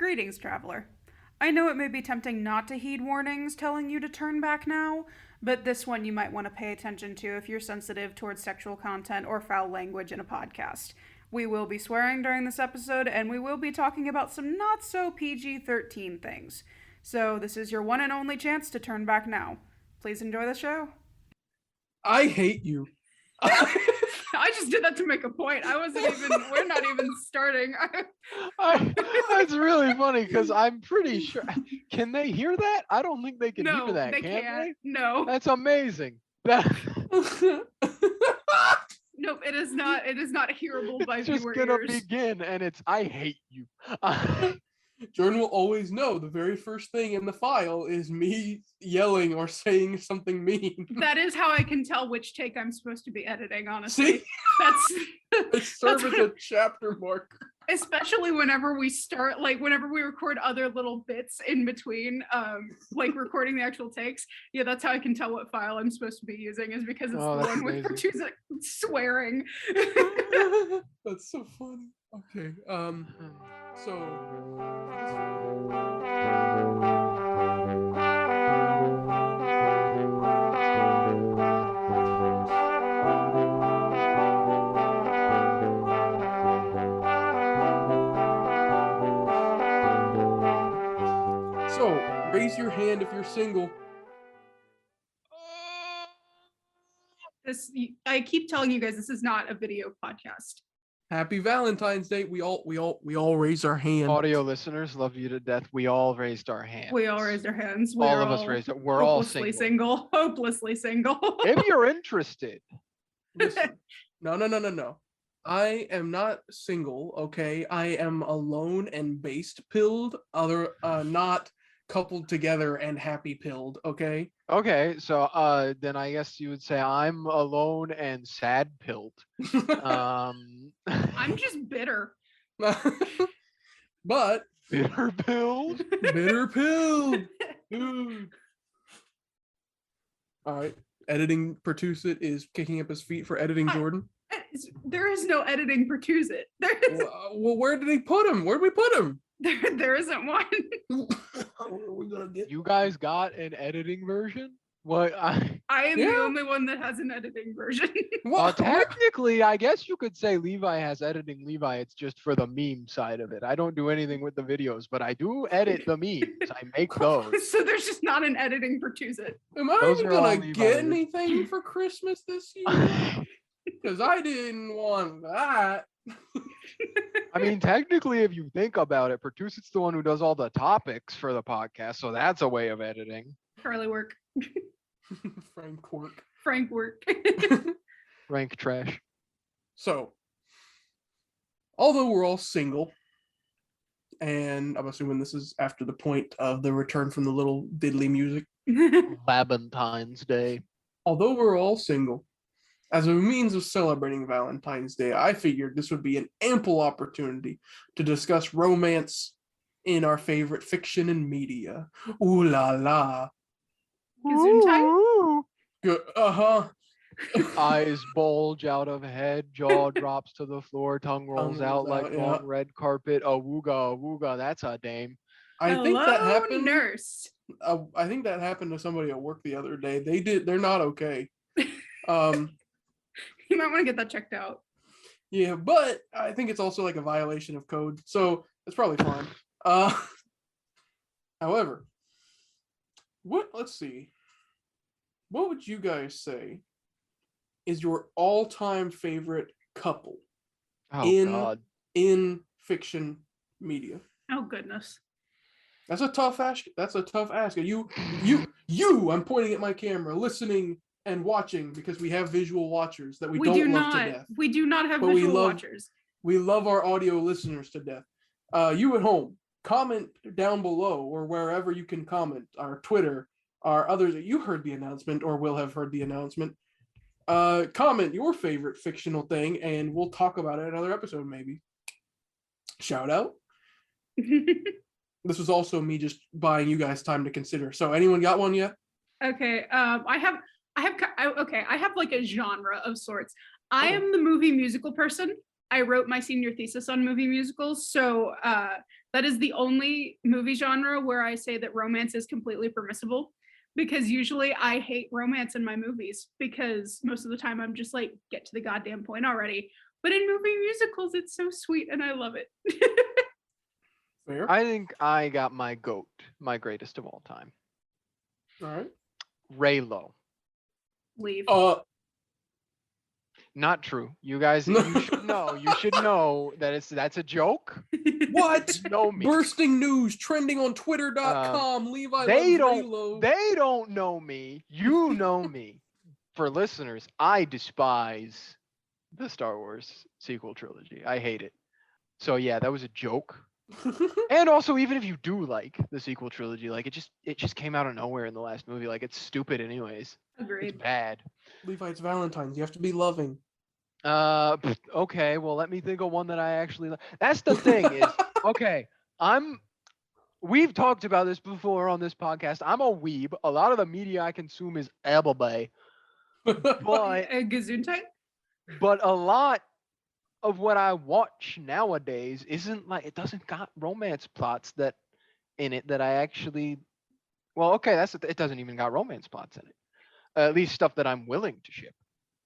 Greetings, traveler. I know it may be tempting not to heed warnings telling you to turn back now, but this one you might want to pay attention to if you're sensitive towards sexual content or foul language in a podcast. We will be swearing during this episode, and we will be talking about some not so PG 13 things. So, this is your one and only chance to turn back now. Please enjoy the show. I hate you. I just did that to make a point. We're not even starting. That's really funny because I'm pretty sure. Can they hear that? I don't think they can hear that. They can can't. they? No. That's amazing. Nope, it is not. It is not hearable by It's just viewer gonna ears. begin, and it's I hate you. Jordan will always know the very first thing in the file is me yelling or saying something mean. That is how I can tell which take I'm supposed to be editing, honestly. See? That's It serves as a chapter marker. especially whenever we start, like whenever we record other little bits in between, like recording the actual takes. Yeah, that's how I can tell what file I'm supposed to be using, is because it's the one with Bertuzzi swearing. That's so funny. Okay. So raise your hand if you're single. I keep telling you guys, this is not a video podcast. Happy Valentine's Day. We all raise our hand. Audio listeners, love you to death. We all raised our hands. We all raised our hands. All of us raised it. We're all single. Hopelessly single. If you're interested. Listen, no. I am not single, okay? I am alone and based pilled, not coupled together and happy pilled, okay? Okay, so then I guess you would say I'm alone and sad pilled. I'm just bitter. But bitter pilled. Dude. All right, editing Pertusit is kicking up his feet for editing Jordan. There is no editing Pertusit. Well, where did he put him? Where did we put him? There isn't one. What are we gonna get? You guys got an editing version? What? I am the only one that has an editing version. Technically, I guess you could say Levi has editing Levi. It's just for the meme side of it. I don't do anything with the videos, but I do edit the memes. I make those. So there's just not an editing Pertusit. Am I gonna get anything for Christmas this year? Because I didn't want that. I mean, technically, if you think about it, Pertusit's the one who does all the topics for the podcast, so that's a way of editing. Carly work. Frank work. Rank trash. So, although we're all single, and I'm assuming this is after the point of the return from the little diddly music. Valentine's Day. Although we're all single, as a means of celebrating Valentine's Day, I figured this would be an ample opportunity to discuss romance in our favorite fiction and media. Ooh la la. Uh-huh. Eyes bulge out of head, jaw drops to the floor, tongue rolls out like long red carpet. Awooga, that's a dame. I think that happened. Nurse. I think that happened to somebody at work the other day. They're not okay. You might want to get that checked out. Yeah, but I think it's also like a violation of code, so it's probably fine. However, let's see. What would you guys say is your all-time favorite couple in fiction media? Oh goodness. That's a tough ask. You, I'm pointing at my camera, listening and watching, because we have visual watchers that we don't love to death. We do not have visual watchers. We love our audio listeners to death. You at home, comment down below or wherever you can comment, our Twitter, our others. You heard the announcement or will have heard the announcement. Comment your favorite fictional thing and we'll talk about it in another episode maybe. Shout out. This was also me just buying you guys time to consider. So anyone got one yet? Okay. I have like a genre of sorts. I am the movie musical person. I wrote my senior thesis on movie musicals, so That is the only movie genre where I say that romance is completely permissible, because usually I hate romance in my movies because most of the time I'm just like, get to the goddamn point already. But in movie musicals, it's so sweet and I love it. Fair. I think I got my goat, my greatest of all time. All right. Raylo. Leave. Not true. You guys, you should know. You should know that that's a joke. What? You know me. Bursting news, trending on Twitter.com. Levi They loves don't. Raylo. They don't know me. You know me. For listeners, I despise the Star Wars sequel trilogy. I hate it. So yeah, that was a joke. And also, even if you do like the sequel trilogy, like it just came out of nowhere in the last movie. Like it's stupid, anyways. Agreed. It's bad. Levi, it's Valentine's. You have to be loving. Okay. Well, let me think of one that I actually. That's the thing is, okay. We've talked about this before on this podcast. I'm a weeb. A lot of the media I consume is Abelbay, but Gesundheit? but a lot of what I watch nowadays isn't like, it doesn't got romance plots that in it that I actually. Well, okay, it doesn't even got romance plots in it. At least stuff that I'm willing to ship.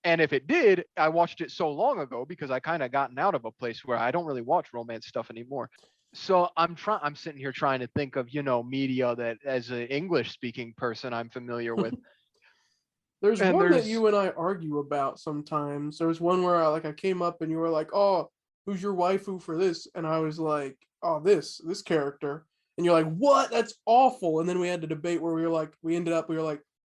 And if it did, I watched it so long ago because I kind of gotten out of a place where I don't really watch romance stuff anymore. So I'm sitting here trying to think of, media that as an English speaking person I'm familiar with. There's And one that there's you and I argue about sometimes. There was one where I came up and you were like, "Oh, who's your waifu for this?" And I was like, "Oh, this character." And you're like, "What? That's awful." And then we had to debate where we were like,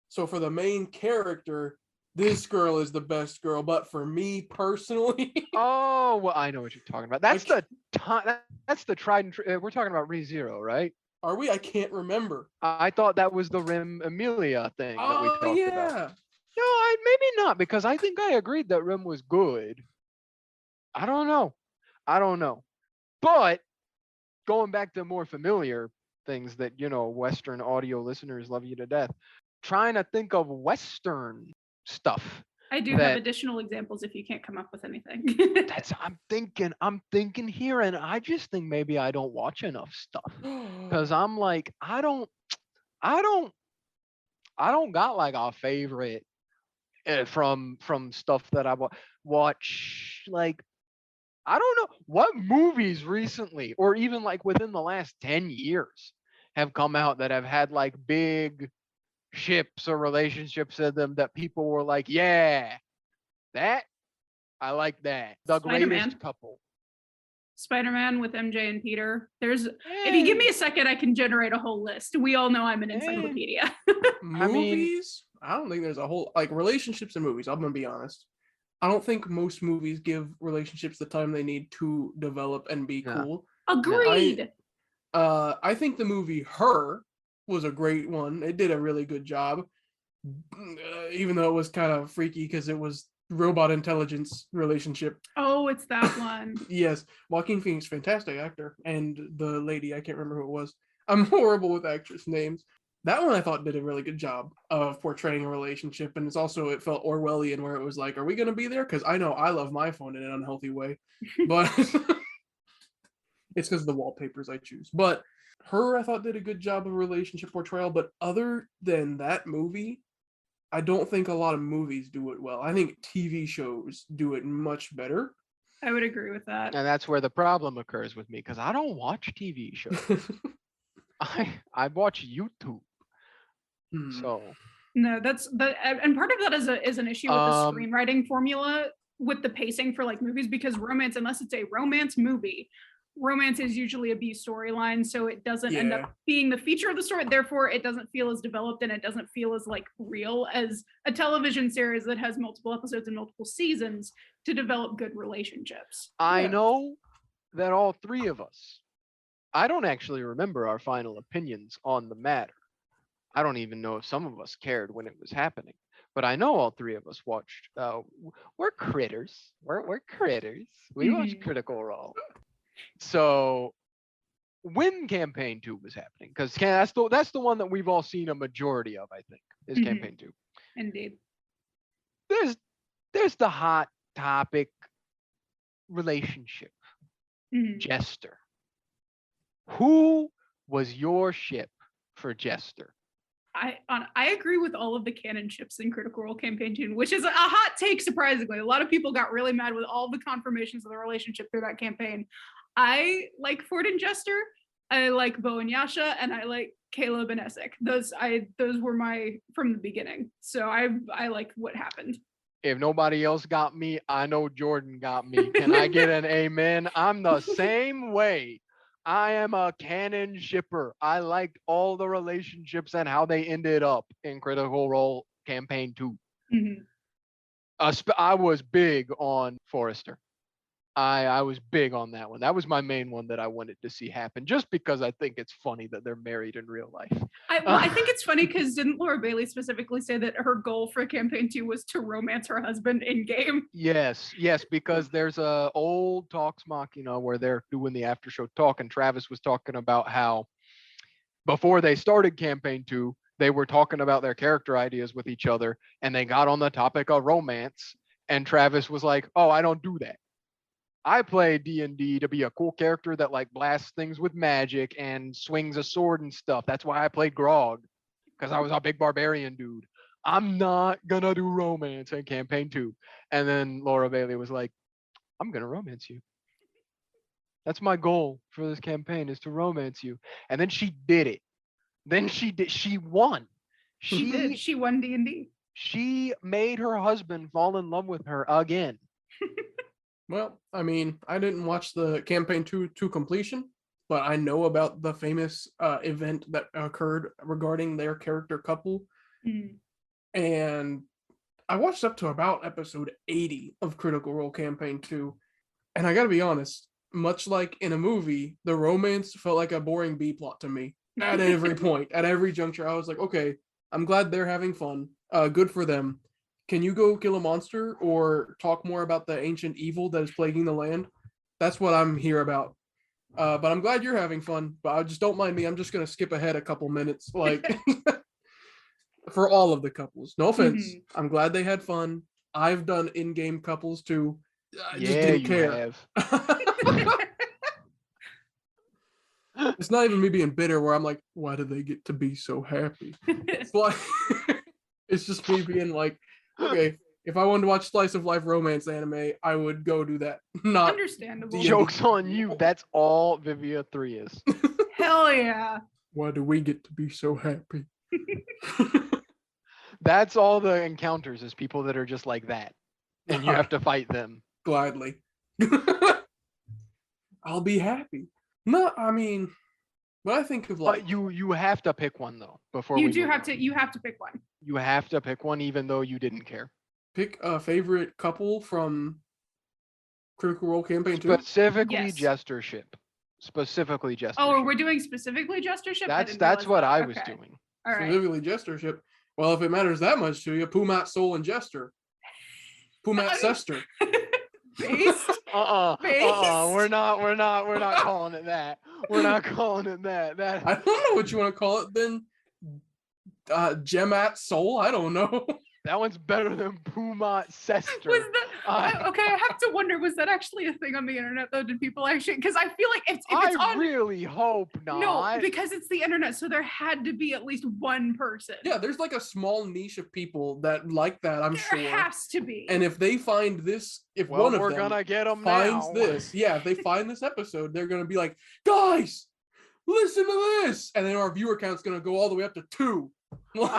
"So for the main character, this girl is the best girl, but for me personally." oh, well, I know what you're talking about. That's that's the tried and true. We're talking about ReZero, right? Are we? I can't remember. I thought that was the Rim Amelia thing that we Oh talked about. yeah. No, maybe not, because I think I agreed that Rim was good. I don't know. But going back to more familiar things that, Western audio listeners love you to death, trying to think of Western stuff. I do have additional examples if you can't come up with anything. I'm thinking here, and I just think maybe I don't watch enough stuff. Because I'm like, I don't got like a favorite from stuff that I watch. Like, I don't know what movies recently, or even like within the last 10 years, have come out that have had like big ships or relationships in them that people were like, yeah, that, I like that. The Spider-Man. greatest couple. Spider-Man with MJ and Peter. If you give me a second, I can generate a whole list. We all know I'm an encyclopedia. Movies? I don't think there's a whole, like, relationships in movies. I'm gonna be honest. I don't think most movies give relationships the time they need to develop and be cool. Agreed. I think the movie Her was a great one. It did a really good job, even though it was kind of freaky because it was robot intelligence relationship. Oh, it's that one. Yes, Joaquin Phoenix, fantastic actor, and the lady, I can't remember who it was. I'm horrible with actress names. That one I thought did a really good job of portraying a relationship, and it felt Orwellian, where it was like, are we going to be there? Because I know I love my phone in an unhealthy way, but it's because of the wallpapers I choose. But Her, I thought, did a good job of relationship portrayal, but other than that movie, I don't think a lot of movies do it well. I think TV shows do it much better. I would agree with that. And that's where the problem occurs with me, because I don't watch TV shows. I watch YouTube. So no, and part of that is an issue with the screenwriting formula with the pacing for like movies, because romance, unless it's a romance movie, romance is usually a B storyline, so it doesn't end up being the feature of the story. Therefore, it doesn't feel as developed and it doesn't feel as like real as a television series that has multiple episodes and multiple seasons to develop good relationships. I know that all three of us, I don't actually remember our final opinions on the matter. I don't even know if some of us cared when it was happening, but I know all three of us watched. We're critters. We're critters. We watch Critical Role. So when Campaign 2 was happening, because that's the one that we've all seen a majority of, I think, is Campaign 2. Indeed. There's the hot topic relationship. Jester. Who was your ship for Jester? I agree with all of the canon ships in Critical Role Campaign 2, which is a hot take, surprisingly. A lot of people got really mad with all the confirmations of the relationship through that campaign. I like Ford and Jester, I like Bo and Yasha, and I like Caleb and Essek. Those were my from the beginning. So I like what happened. If nobody else got me, I know Jordan got me. Can I get an amen? I'm the same way. I am a canon shipper. I liked all the relationships and how they ended up in Critical Role Campaign 2. I was big on Forrester. I was big on that one. That was my main one that I wanted to see happen, just because I think it's funny that they're married in real life. I think it's funny because didn't Laura Bailey specifically say that her goal for campaign 2 was to romance her husband in game? Yes, because there's a old Talks Machina where they're doing the after show talk, and Travis was talking about how before they started campaign 2, they were talking about their character ideas with each other, and they got on the topic of romance, and Travis was like, "Oh, I don't do that. I play D&D to be a cool character that like blasts things with magic and swings a sword and stuff. That's why I played Grog, because I was a big barbarian dude. I'm not gonna do romance in campaign 2." And then Laura Bailey was like, "I'm gonna romance you. That's my goal for this campaign, is to romance you." And then she did it. Then she won. She did. She won D&D. She made her husband fall in love with her again. Well, I mean, I didn't watch the campaign to completion, but I know about the famous event that occurred regarding their character couple. And I watched up to about episode 80 of Critical Role Campaign 2. And I gotta be honest, much like in a movie, the romance felt like a boring B plot to me at every point, at every juncture. I was like, okay, I'm glad they're having fun. Good for them. Can you go kill a monster or talk more about the ancient evil that is plaguing the land? That's what I'm here about. But I'm glad you're having fun. But I just don't mind me. I'm just gonna skip ahead a couple minutes, like for all of the couples. No offense. I'm glad they had fun. I've done in-game couples too. I just didn't care. It's not even me being bitter where I'm like, why do they get to be so happy? It's like it's just me being like, okay, if I wanted to watch slice of life romance anime, I would go do that. Not understandable. Joke's on you. That's all Vivia 3 is. Hell yeah. Why do we get to be so happy? That's all the encounters, is people that are just like that. And you have to fight them. Gladly. I'll be happy. No, I mean, when I think of like, but you have to pick one though before you have to pick one. You have to pick one, even though you didn't care. Pick a favorite couple from Critical Role Campaign 2. Specifically Jestership. Specifically Jestership. Oh, we're doing specifically Jestership? That's what I was doing. All right. Specifically Jestership. Well, if it matters that much to you, Pumat, Soul, and Jester. Pumat Sester. Based? We're not calling it that. We're not calling it that. I don't know what you want to call it then. Gemat Soul? I don't know. That one's better than Pumat Sester. Okay, I have to wonder, was that actually a thing on the internet though? Did people actually, because I feel like if it's I really hope not. No, because it's the internet, so there had to be at least one person. Yeah, there's like a small niche of people that like that, I'm sure. There has to be. And if they find this, if one of them gonna get them finds now. this, if they find this episode, they're gonna be like, guys, listen to this, and then our viewer count's gonna go all the way up to 2. Woo!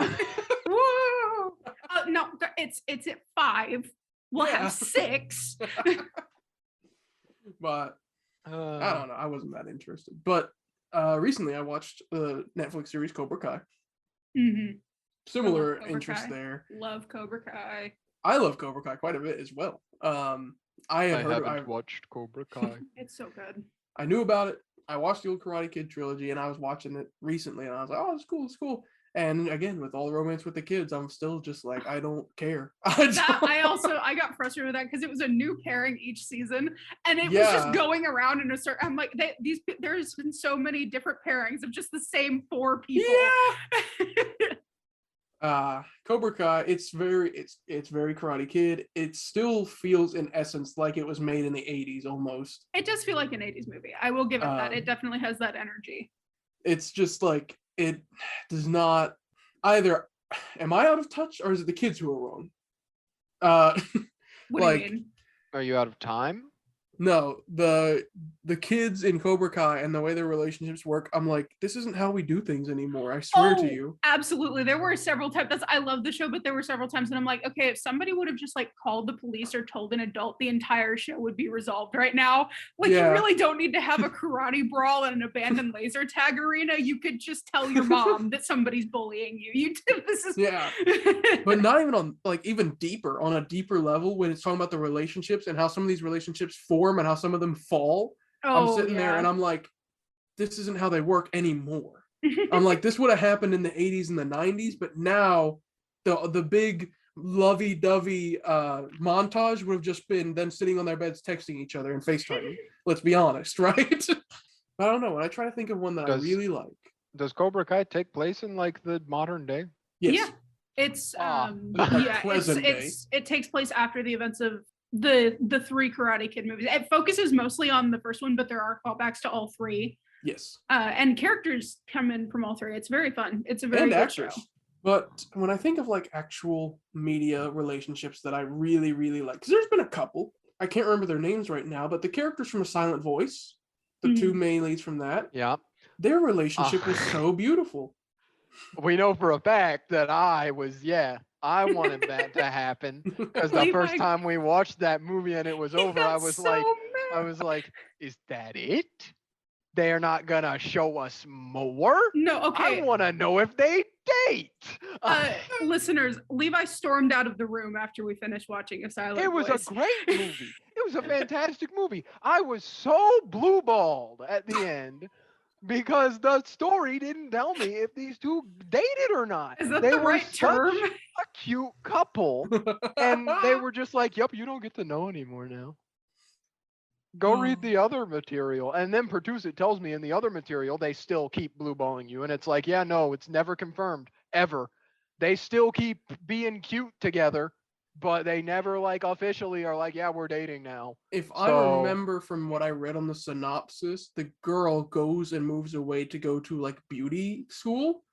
No, it's at 5. We'll have 6. But I don't know. I wasn't that interested. But recently, I watched the Netflix series Cobra Kai. Similar interest there. Love Cobra Kai. I love Cobra Kai quite a bit as well. I haven't watched Cobra Kai. It's so good. I knew about it. I watched the old Karate Kid trilogy, and I was watching it recently, and I was like, "Oh, it's cool, it's cool." And again, with all the romance with the kids, I'm still just like, I don't care. I got frustrated with that because it was a new pairing each season, and it was just going around in a certain. I'm like, there's been so many different pairings of just the same 4 people. Yeah. Cobra Kai, it's very Karate Kid. It still feels in essence like it was made in the 80s almost. It does feel like an 80s movie. I will give it that. It Um, definitely has that energy. it's just like it does not either. Am I out of touch or is it the kids who are wrong? Uh, What do you like mean? Are you out of time? no, the kids in Cobra Kai and the way their relationships work, I'm like, this isn't how we do things anymore. I swear to you. Absolutely. There were several times. I love the show, but there were several times, and I'm like, okay, if somebody would have just like called the police or told an adult, the entire show would be resolved right now. Like, you Yeah. really don't need to have a karate brawl in an abandoned laser tag arena. You could just tell your mom that somebody's bullying you. This is Yeah. But not even on like even deeper on a deeper level when it's talking about the relationships and how some of these relationships form and how some of them fall. I'm sitting there and I'm like, this isn't how they work anymore. I'm like, this would have happened in the 80s and the 90s, but now the big lovey-dovey montage would have just been them sitting on their beds texting each other and FaceTiming. Let's be honest, right? I don't know. When I try to think of one that I really like. Does Cobra Kai take place in like the modern day? Yes. Yeah. It's present day. it takes place after the events of the three Karate Kid movies. It focuses mostly on the first one, but there are callbacks to all three. Yes. And characters come in from all three. It's very fun. It's a very good show. But when I think of like actual media relationships that I really, really like, because there's been a couple, I can't remember their names right now, but the characters from A Silent Voice, the two main leads from that, their relationship was so beautiful. We know for a fact that I wanted that to happen because the first time we watched that movie and it was over, I was like, is that it? They're not gonna show us more? No, okay. I want to know if they date. Listeners, Levi stormed out of the room after we finished watching A Silent Voice. It was a great movie. It was a fantastic movie. I was so blue-balled at the end because the story didn't tell me if these two dated or not. Is that the right term? A cute couple, and they were just like, "Yep, you don't get to know anymore now. Go read the other material." And then Produce It tells me in the other material they still keep blue balling you, and it's like, yeah, no, it's never confirmed ever. They still keep being cute together, but they never like officially are like, yeah, we're dating now. I remember from what I read on the synopsis, the girl goes and moves away to go to like beauty school,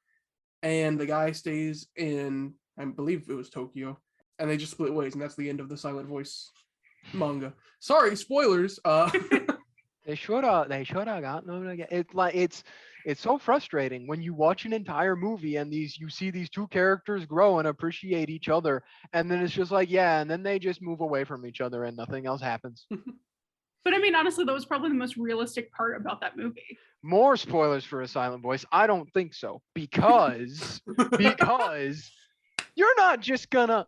and the guy stays in, I believe it was Tokyo, and they just split ways, and that's the end of the Silent Voice manga. Sorry, spoilers. They should have gotten them again. It's so frustrating when you watch an entire movie and you see these two characters grow and appreciate each other, and then it's just like, yeah, and then they just move away from each other and nothing else happens. But I mean, honestly, that was probably the most realistic part about that movie. More spoilers for A Silent Voice? I don't think so, because you're not just gonna.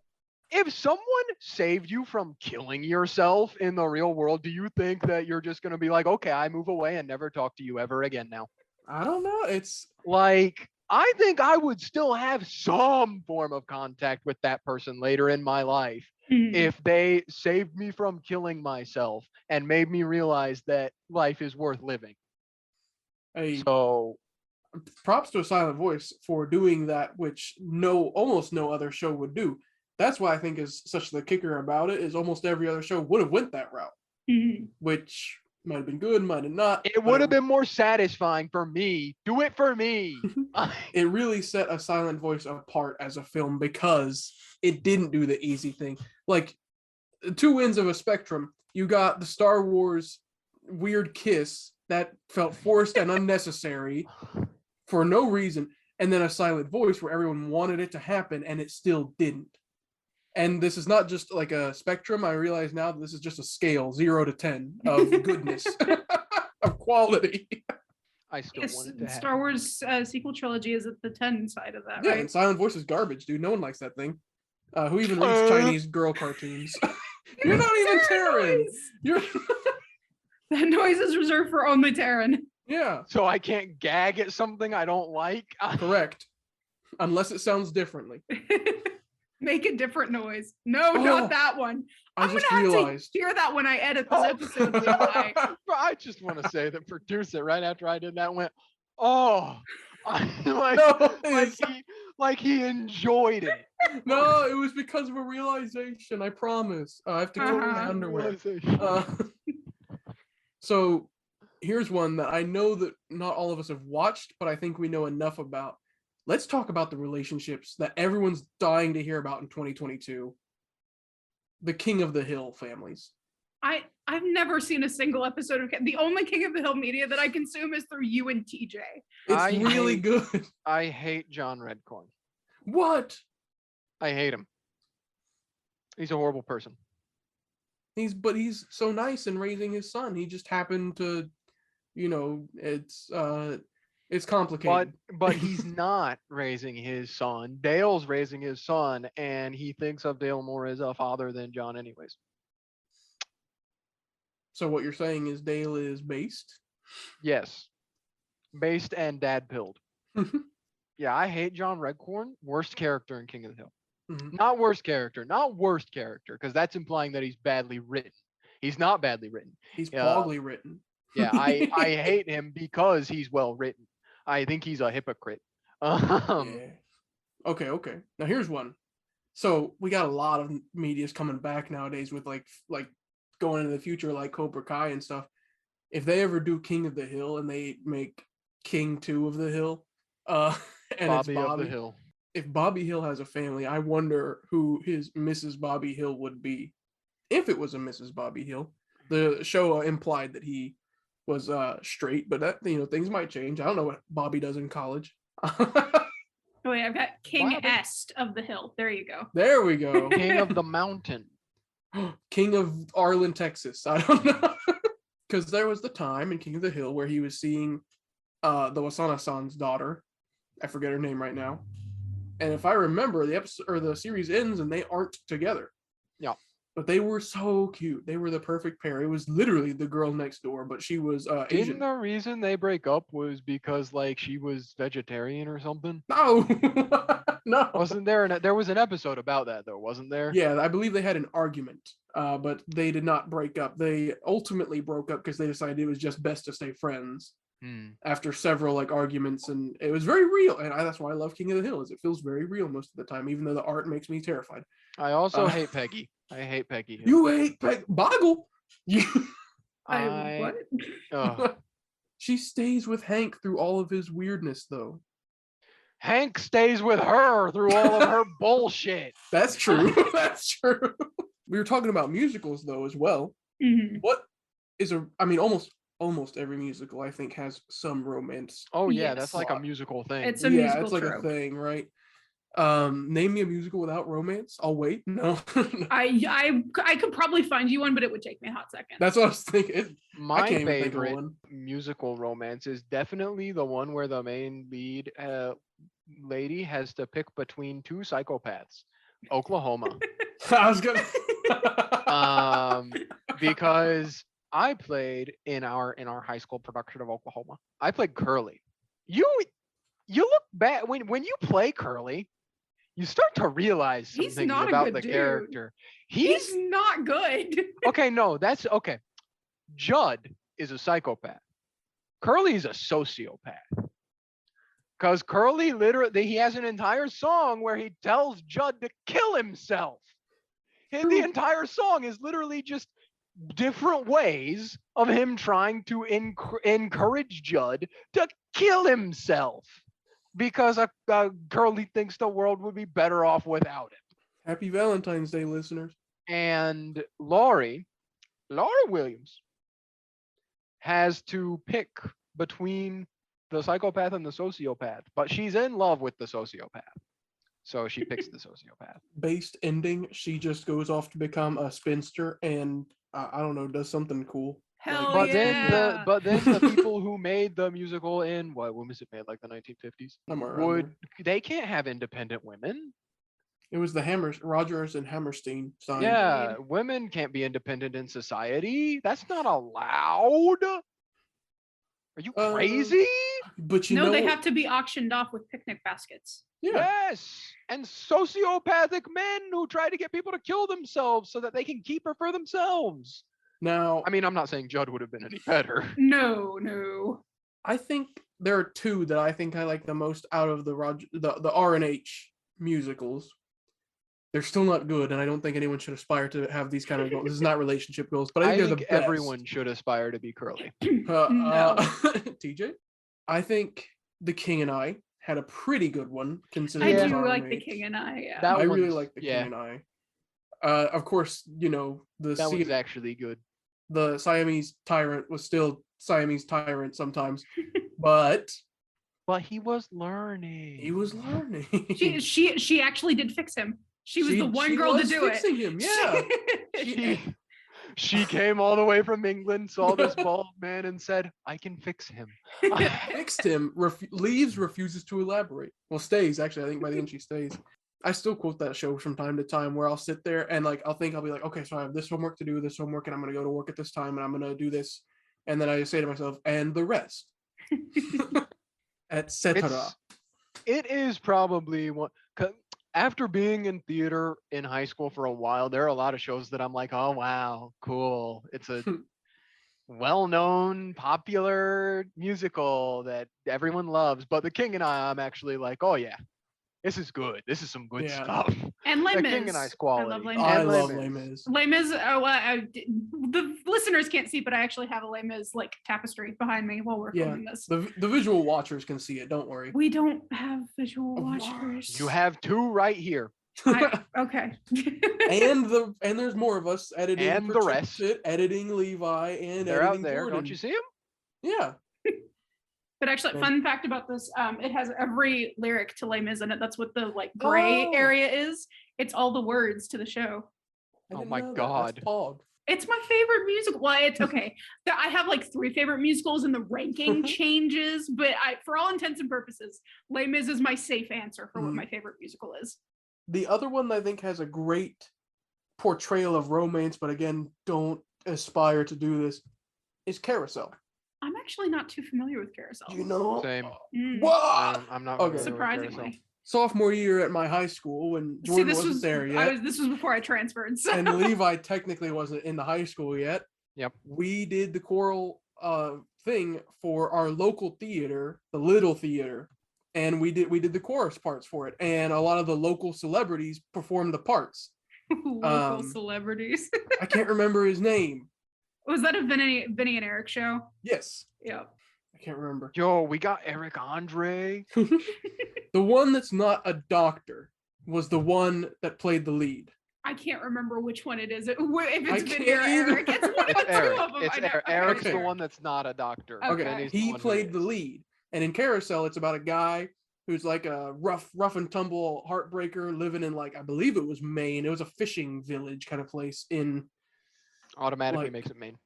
If someone saved you from killing yourself in the real world, do you think that you're just gonna be like, okay, I move away and never talk to you ever again now? I don't know. It's like, I think I would still have some form of contact with that person later in my life if they saved me from killing myself and made me realize that life is worth living. So props to A Silent Voice for doing that, which almost no other show would do. That's why I think is such the kicker about it is almost every other show would have went that route, which might have been good, might have not. It would have been more satisfying for me. Do it for me. It really set A Silent Voice apart as a film because it didn't do the easy thing. Like, two ends of a spectrum. You got the Star Wars weird kiss that felt forced and unnecessary for no reason, and then A Silent Voice where everyone wanted it to happen and it still didn't. And this is not just like a spectrum. I realize now that this is just a scale, 0 to 10 of goodness, of quality. I still want it to happen. Star Wars sequel trilogy is at the 10 side of that, yeah, right? And Silent Voice is garbage, dude. No one likes that thing. Who even reads Chinese girl cartoons? You're not even Terran. That noise is reserved for only Terran. Yeah. So I can't gag at something I don't like? Correct. Unless it sounds differently. Make a different noise. No, not that one. I'm just gonna realized. have to hear that when I edit this episode. I just want to say that Produce It right after I did that went, oh, like, No, like he enjoyed it. no, it was because of a realization. I promise. I have to keep my underwear. So here's one that I know that not all of us have watched, but I think we know enough about. Let's talk about the relationships that everyone's dying to hear about in 2022. The King of the Hill families. I've never seen a single episode of the only King of the Hill media that I consume is through you and TJ. It's really good. I hate John Redcorn. What? I hate him. He's a horrible person. He's so nice in raising his son. He just happened to, it's complicated. But he's not raising his son. Dale's raising his son, and he thinks of Dale more as a father than John, anyways. So what you're saying is Dale is based? Yes, based and dad pilled. Yeah, I hate John Redcorn. Worst character in King of the Hill. Mm-hmm. Not worst character, because that's implying that he's badly written. He's not badly written. He's poorly written. Yeah, I hate him because he's well written. I think he's a hypocrite. Yeah. Okay. Now here's one. So we got a lot of media's coming back nowadays with like going into the future, like Cobra Kai and stuff. If they ever do King of the Hill and they make King 2 of the Hill, and Bobby it's Bobby of the Hill. If Bobby Hill has a family, I wonder who his Mrs. Bobby Hill would be. If it was a Mrs. Bobby Hill, the show implied that he was straight, but that things might change. I don't know what Bobby does in college. Oh wait, I've got King Est of the Hill. There you go. There we go. King of the Mountain. King of Arlen, Texas. I don't know. Because there was the time in King of the Hill where he was seeing the Wasana-san's daughter. I forget her name right now. And if I remember, the episode or the series ends and they aren't together. Yeah. But they were so cute. They were the perfect pair. It was literally the girl next door, but she was Asian. Didn't the reason they break up was because like she was vegetarian or something? No. No. Wasn't there there was an episode about that though, wasn't there? Yeah, I believe they had an argument, but they did not break up. They ultimately broke up because they decided it was just best to stay friends. After several arguments, and it was very real, and that's why I love King of the Hill. Is it feels very real most of the time, even though the art makes me terrified. I also hate Peggy. I hate Peggy. You hate Peggy Boggle? What? She stays with Hank through all of his weirdness, though. Hank stays with her through all of her bullshit. That's true. That's true. We were talking about musicals though as well. Mm-hmm. What is almost every musical I think has some romance. Oh yeah, Yes. that's like a musical thing. It's a musical it's like trope. a thing, right? Name me a musical without romance. I'll wait. No. I could probably find you one, but it would take me a hot second. That's what I was thinking. My favorite musical romance is definitely the one where the main lead lady has to pick between two psychopaths. Oklahoma. I was gonna because I played in our high school production of Oklahoma. I played Curly. You look back when you play Curly, you start to realize some things about the character. He's not good. Okay, no, that's okay. Judd is a psychopath. Curly is a sociopath. Because Curly he has an entire song where he tells Judd to kill himself. And the entire song is literally just different ways of him trying to encourage Judd to kill himself. Because Curly thinks the world would be better off without him. Happy Valentine's Day, listeners. And Laura Williams has to pick between the psychopath and the sociopath, but she's in love with the sociopath. So she picks the sociopath. Based ending, she just goes off to become a spinster and I don't know, does something cool. Hell But yeah. then the people who made the musical in when was it made, like the 1950s? They can't have independent women. It was the Rogers and Hammerstein sign. Yeah, women can't be independent in society. That's not allowed. Are you crazy? But no, they have to be auctioned off with picnic baskets. Yeah. Yes, and sociopathic men who try to get people to kill themselves so that they can keep her for themselves. Now, I mean, I'm not saying Judd would have been any better. No. I think there are two that I think I like the most out of the R&H musicals. They're still not good, and I don't think anyone should aspire to have these kind of goals. This is not relationship goals, but I think I they're think the best. everyone should aspire to be curly. No. TJ, I think The King and I had a pretty good one I considering Yeah. it's do like The R&H. King and I. Yeah. That I really one's- like The yeah. King and I. Of course, the That one's actually good. the Siamese tyrant was still Siamese tyrant sometimes, but But he was learning. he was learning. She actually did fix him. She was the one girl to was do fixing him, yeah. She came all the way from England, saw this bald man, and said, "I can fix him." Fixed him. Leaves, refuses to elaborate. Well, stays actually. I think by the end she stays. I still quote that show from time to time, where I'll sit there and I'll be like, okay, so I have this homework to do, this homework, and I'm gonna go to work at this time, and I'm gonna do this, and then I say to myself, and the rest, etc. It is probably one. After being in theater in high school for a while, there are a lot of shows that I'm like, oh wow, cool. It's a well-known, popular musical that everyone loves. But The King and I'm actually like, oh yeah, this is good. This is some good Yeah. stuff. And Les The Mis. King and I's quality. I love Les And Mis. I Les love Mis. Les Mis. Les Mis. The listeners can't see, but I actually have a Les Mis like tapestry behind me while we're Yeah, filming this. the visual watchers can see it. Don't worry. We don't have visual Oh, watchers. You have two right here. Okay. and there's more of us editing And the rest. editing Levi, and They're editing out there. Jordan. Don't you see them? Yeah. But actually, Yeah. fun fact about this, it has every lyric to Les Mis in it. That's what the like gray Oh. area is. It's all the words to the show. I Oh didn't my know that. God. That's Pog. It's my favorite musical. Well, it's okay. I have like 3 favorite musicals, and the ranking changes. But for all intents and purposes, Les Mis is my safe answer for what my favorite musical is. The other one I think has a great portrayal of romance, but again, don't aspire to do this, is Carousel. I'm actually not too familiar with Carousel. Do you know? Same. What? I'm not Okay. familiar with Carousel. Surprisingly. Sophomore year at my high school when Jordan wasn't there yet. This was before I transferred. So. And Levi technically wasn't in the high school yet. Yep. We did the choral thing for our local theater, the Little Theater, and we did the chorus parts for it, and a lot of the local celebrities performed the parts. Local celebrities. I can't remember his name. Was that a Vinny and Eric show? Yes, Yeah. I can't remember. Yo, we got Eric Andre. The one that's not a doctor was the one that played the lead. I can't remember which one it is. If I it's Vinny can't or either. Eric, it's one It's of the Eric. two of them. It's I know. Eric. Okay, Eric's it's the Eric. one that's not a doctor. Okay. Vinny's the He one who played the is. lead, and in Carousel, it's about a guy who's like a rough and tumble heartbreaker living in, like, I believe it was Maine. It was a fishing village kind of place in. Automatically like- makes it Maine.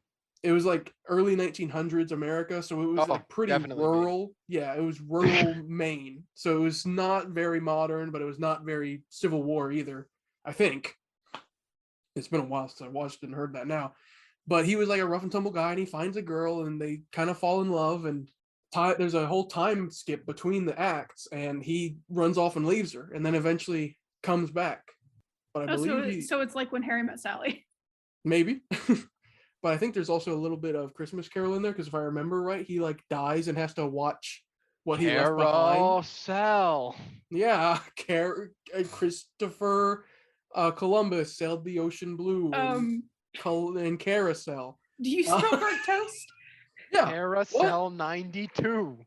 It was like early 1900s America, so it was Oh, like pretty definitely rural. Yeah, it was rural Maine, so it was not very modern, but it was not very Civil War either. I think it's been a while since I watched it and heard that now. But he was like a rough and tumble guy, and he finds a girl, and they kind of fall in love. And there's a whole time skip between the acts, and he runs off and leaves her, and then eventually comes back. But I believe So it's like When Harry Met Sally. maybe. But I think there's also a little bit of Christmas Carol in there, because if I remember right, he like dies and has to watch what he left behind. Carousel. Yeah, Christopher Columbus sailed the ocean blue in Carousel. Do you spell burnt toast? Yeah, Carousel 92.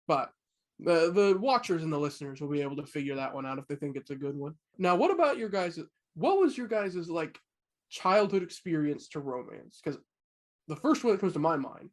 but the watchers and the listeners will be able to figure that one out if they think it's a good one. Now, what about your guys'? What was your guys' like childhood experience to romance? Because the first one that comes to my mind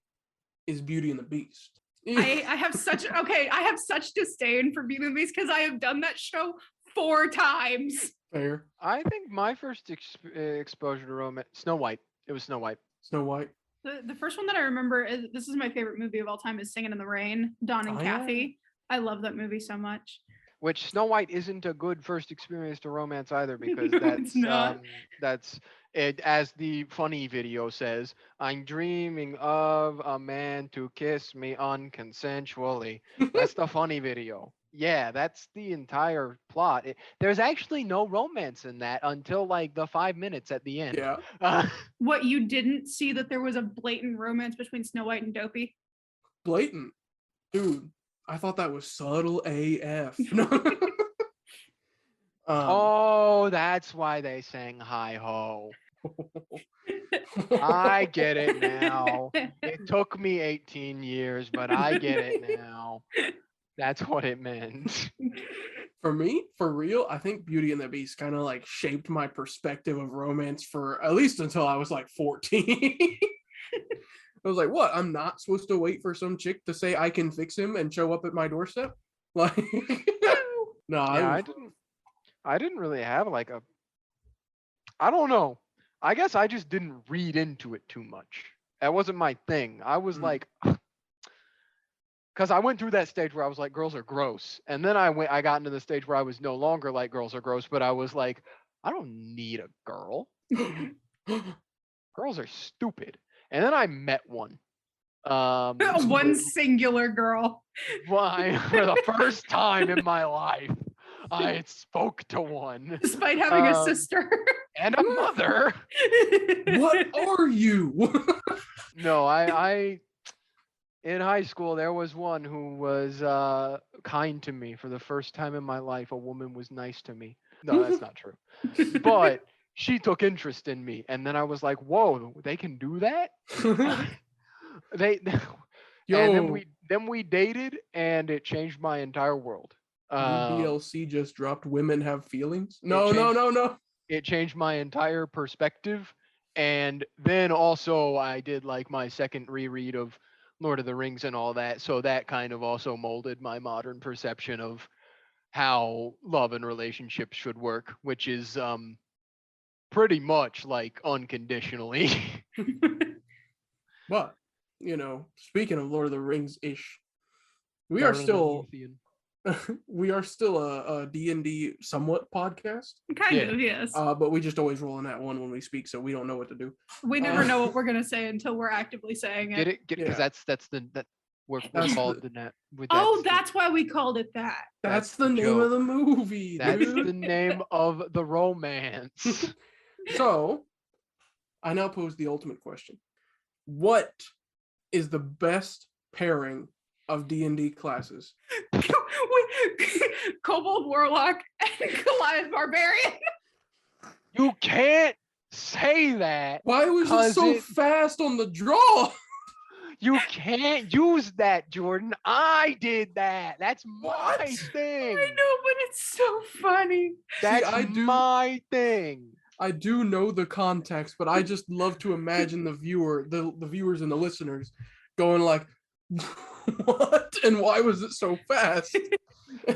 is Beauty and the Beast. I have such disdain for Beauty and the Beast because I have done that show 4 times. Fair. I think my first exposure to romance, Snow White. It was Snow White. Snow White. The first one that I remember is, this is my favorite movie of all time, is Singing in the Rain, Don and Oh, yeah. Kathy. I love that movie so much. Which Snow White isn't a good first experience to romance either, because No, that's it's not. that's it, as the funny video says, I'm dreaming of a man to kiss me unconsensually. That's the funny video. Yeah, that's the entire plot. There's actually no romance in that until like the 5 minutes at the end. Yeah. What, you didn't see that there was a blatant romance between Snow White and Dopey? Blatant. Dude, I thought that was subtle AF. No. Oh, that's why they sang hi ho. I get it now. It took me 18 years, but I get it now. That's what it meant. For me, for real, I think Beauty and the Beast kind of like shaped my perspective of romance for at least until I was like 14. I was like, what? I'm not supposed to wait for some chick to say I can fix him and show up at my doorstep? Like, no, Yeah, I didn't really have like a I don't know. I guess I just didn't read into it too much. That wasn't my thing. I was like because I went through that stage where I was like, girls are gross. And then I got into the stage where I was no longer like girls are gross, but I was like, I don't need a girl. Girls are stupid. And then I met one. One singular girl. Why for the first time in my life, I spoke to one. Despite having a sister. And a mother. What are you? No, I in high school there was one who was kind to me for the first time in my life. A woman was nice to me. No, that's not true. But she took interest in me, and then I was like, "Whoa, they can do that?" they Yo, and then we dated, and it changed my entire world. new DLC just dropped. Women have feelings. No. It changed my entire perspective. And then also I did like my second reread of Lord of the Rings and all that. So that kind of also molded my modern perception of how love and relationships should work, which is pretty much like unconditionally. But, speaking of Lord of the Rings ish, we are still a D&D somewhat podcast. Kind of, yes. But we just always roll in that one when we speak, so we don't know what to do. We never know what we're gonna say until we're actively saying it. Get it? Because Yeah. we're That's called the net. That's why we called it that. That's the name of the movie, That's dude. the name of the romance. So, I now pose the ultimate question. What is the best pairing of D&D classes? Kobold Warlock and Goliath Barbarian. You can't say that. Why was it so fast on the draw? You can't use that, Jordan. I did that. That's my thing. I know, but it's so funny. That's my thing. I do know the context, but I just love to imagine the viewers and the listeners going like, what? And why was it so fast?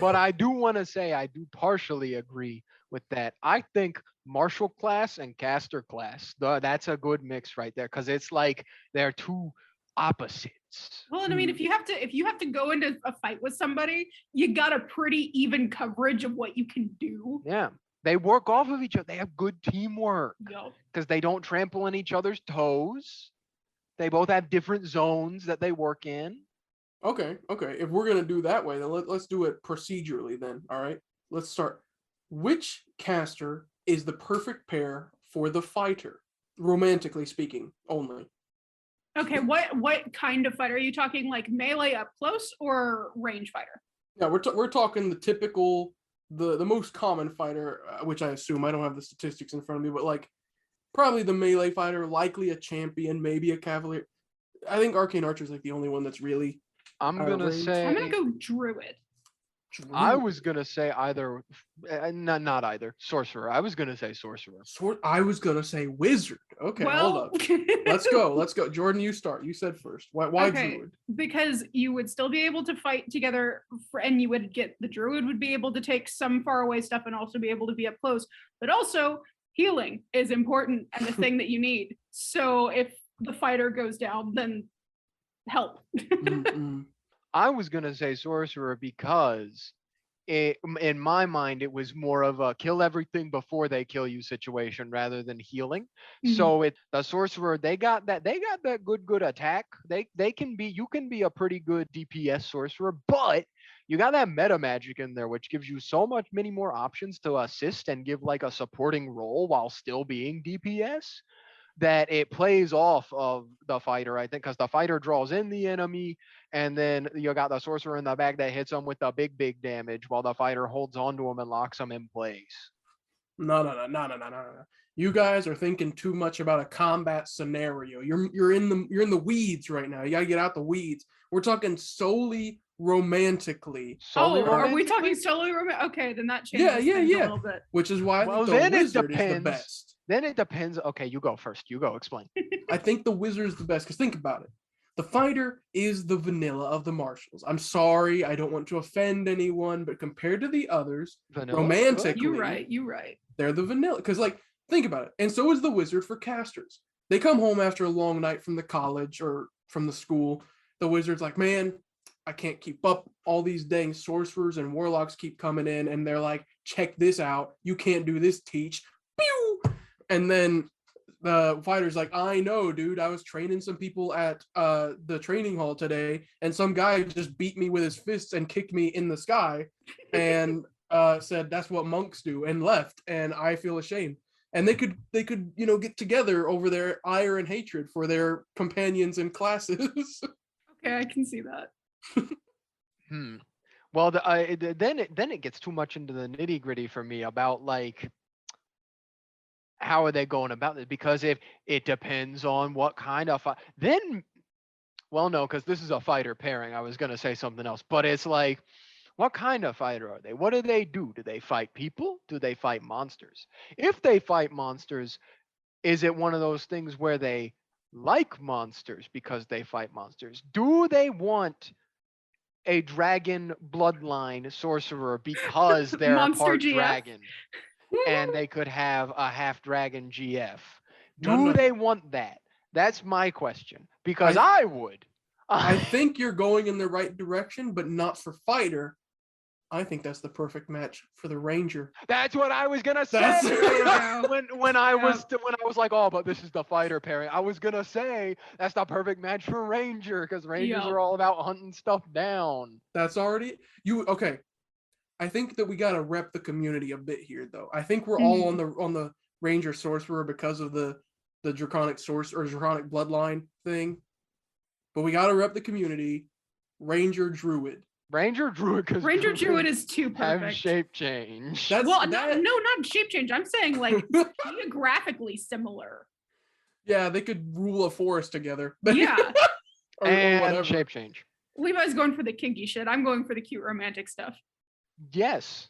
But I do want to say I do partially agree with that. I think martial class and caster class, that's a good mix right there, because it's like they're two opposites. Well, and I mean, if you have to go into a fight with somebody, you got a pretty even coverage of what you can do. Yeah. They work off of each other. They have good teamwork Yep. because they don't trample on each other's toes. They both have different zones that they work in. Okay. If we're gonna do that way, then let's do it procedurally. Then, all right. Let's start. Which caster is the perfect pair for the fighter, romantically speaking, only? Okay. What kind of fighter are you talking? Like melee up close or range fighter? Yeah, we're talking the typical. The most common fighter, which I assume, I don't have the statistics in front of me, but like probably the melee fighter, likely a champion, maybe a cavalier. I think Arcane Archer is like the only one that's really. I'm gonna go Druid. I was gonna say either, not either sorcerer. I was gonna say sorcerer. I was gonna say wizard. Okay, hold up. Let's go. Jordan, you start. You said first. Why Druid? Because you would still be able to fight together, and you would get the Druid would be able to take some far away stuff and also be able to be up close. But also healing is important and the thing that you need. So if the fighter goes down, then help. I was gonna say sorcerer because in my mind it was more of a kill everything before they kill you situation rather than healing. Mm-hmm. So the sorcerer, they got that good attack. You can be a pretty good DPS sorcerer, but you got that meta magic in there, which gives you so many more options to assist and give like a supporting role while still being DPS. that it plays off of the fighter, I think, because the fighter draws in the enemy, and then you got the sorcerer in the back that hits them with the big damage while the fighter holds onto him and locks him in place. No. You guys are thinking too much about a combat scenario. You're in the weeds right now. You gotta get out the weeds. We're talking solely romantically. Solely Are we romantically? talking solely romantic? Okay, then that changes things a little bit. Which is why I Well, think the then it wizard is the depends. best. Then it depends. Okay, you go first. You go. Explain. I think the wizard is the best because think about it. The fighter is the vanilla of the martials. I'm sorry, I don't want to offend anyone, but compared to the others, Vanilla? romantically, You're right. they're the vanilla. Because, like, think about it. And so is the wizard for casters. They come home after a long night from the college or from the school. The wizard's like, man, I can't keep up. All these dang sorcerers and warlocks keep coming in, and they're like, check this out. You can't do this, teach. Pew! And then the fighter's like, I know, dude. I was training some people at the training hall today, and some guy just beat me with his fists and kicked me in the sky, and said that's what monks do, and left. And I feel ashamed. And they could get together over their ire and hatred for their companions in classes. Okay, I can see that. Well, then it gets too much into the nitty gritty for me about like how are they going about this? Because if it depends on what kind of then, well, no, because this is a fighter pairing. I was gonna say something else, but it's like, what kind of fighter are they? What do they do? Do they fight people? Do they fight monsters? If they fight monsters, is it one of those things where they like monsters because they fight monsters? Do they want a dragon bloodline sorcerer because they're Monster part GF? dragon and they could have a half dragon GF? Do No. they want that? That's my question, because I would. I think you're going in the right direction, but not for fighter. I think that's the perfect match for the ranger. That's what I was gonna say. That's- when I was like, oh, but this is the fighter pairing. I was gonna say that's the perfect match for ranger, because rangers Yep. are all about hunting stuff down. That's already okay. I think that we gotta rep the community a bit here, though. I think we're all on the ranger sorcerer because of the draconic source or draconic bloodline thing, but we gotta rep the community. Ranger druid. Ranger druid, because Ranger druid is too have perfect. shape change. Not shape change. I'm saying like geographically similar. Yeah, they could rule a forest together. Yeah. or and whatever. shape change. Levi's going for the kinky shit. I'm going for the cute romantic stuff. Yes.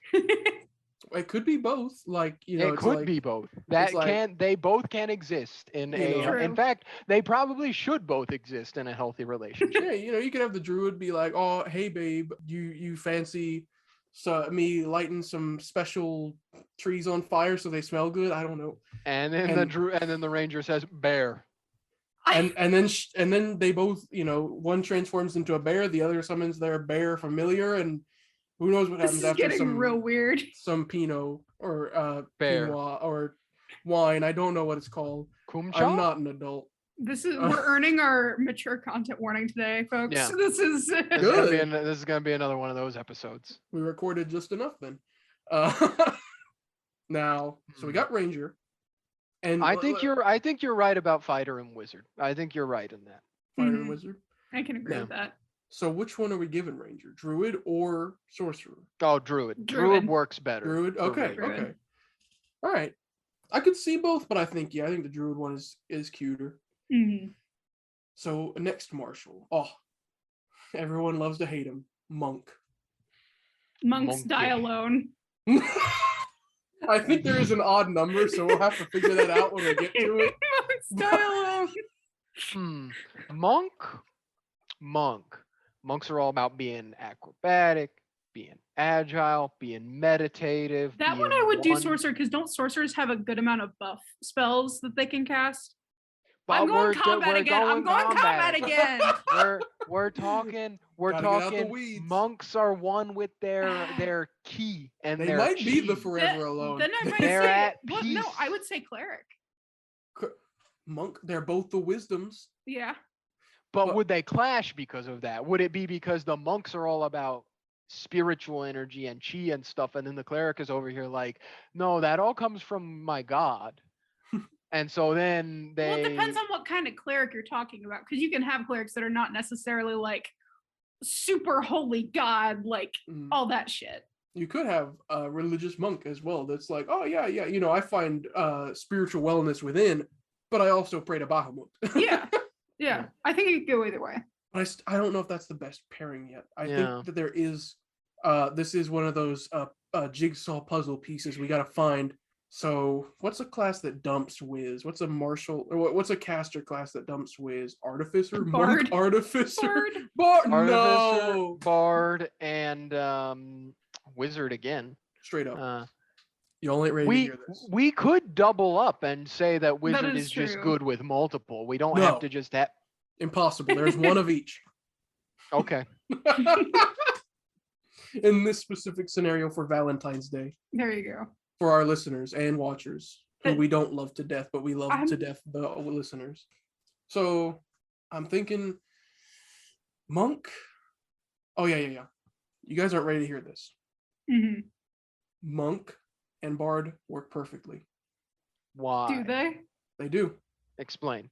It could be both. Like, it could be both. They both can exist in in fact, they probably should both exist in a healthy relationship. Yeah, you could have the druid be like, oh, hey babe, you fancy me lighting some special trees on fire so they smell good? I don't know. And then the ranger says bear. And then they both, one transforms into a bear, the other summons their bear familiar, and who knows what happens after some real weird. Some Pinot or bear Pinot or wine. I don't know what it's called. Kumcha? I'm not an adult. We're earning our mature content warning today, folks. Yeah. This is good. This is gonna be another one of those episodes. We recorded just enough then. Now, so we got Ranger, and I think you're right about fighter and wizard. I think you're right in that. Fighter and wizard. I can agree with that. So which one are we giving Ranger? Druid or sorcerer? Oh, druid. Druid works better. Druid. Okay. Okay. All right. I could see both, but I think the druid one is cuter. Mm-hmm. So next martial. Oh, everyone loves to hate him. Monk. Monks die alone. I think there is an odd number, so we'll have to figure that out when we get to it. Monks die alone. Monk. Monks are all about being acrobatic, being agile, being meditative. That one I would do sorcerer, because don't sorcerers have a good amount of buff spells that they can cast? But I'm going combat again. We're talking monks are one with their key and they might be the forever alone. Then I might they're say, at peace. No, I would say cleric. Monk, they're both the wisdoms. Yeah. But would they clash because of that? Would it be because the monks are all about spiritual energy and chi and stuff, and then the cleric is over here like, no, that all comes from my god? And so then they. Well, it depends on what kind of cleric you're talking about, because you can have clerics that are not necessarily like super holy god, like all that shit. You could have a religious monk as well. That's like, oh yeah, you know, I find spiritual wellness within, but I also pray to Bahamut. Yeah. I think it could go either way. But I don't know if that's the best pairing yet. I think that there is. This is one of those jigsaw puzzle pieces we got to find. So, what's a class that dumps whiz? What's a martial? Or what's a caster class that dumps whiz? Artificer, Bard. monk, artificer, Bard. No, Bard, and wizard again. Straight up. Y'all ain't ready to hear this. We could double up and say that wizard is true. just good with multiple. We don't have to just have. Impossible. There's one of each. Okay. In this specific scenario for Valentine's Day. There you go. For our listeners and watchers, who we don't love to death, but we love to death the listeners. So I'm thinking monk. Oh yeah. You guys aren't ready to hear this. Mm-hmm. Monk and bard work perfectly. Why? Do they? They do. Explain.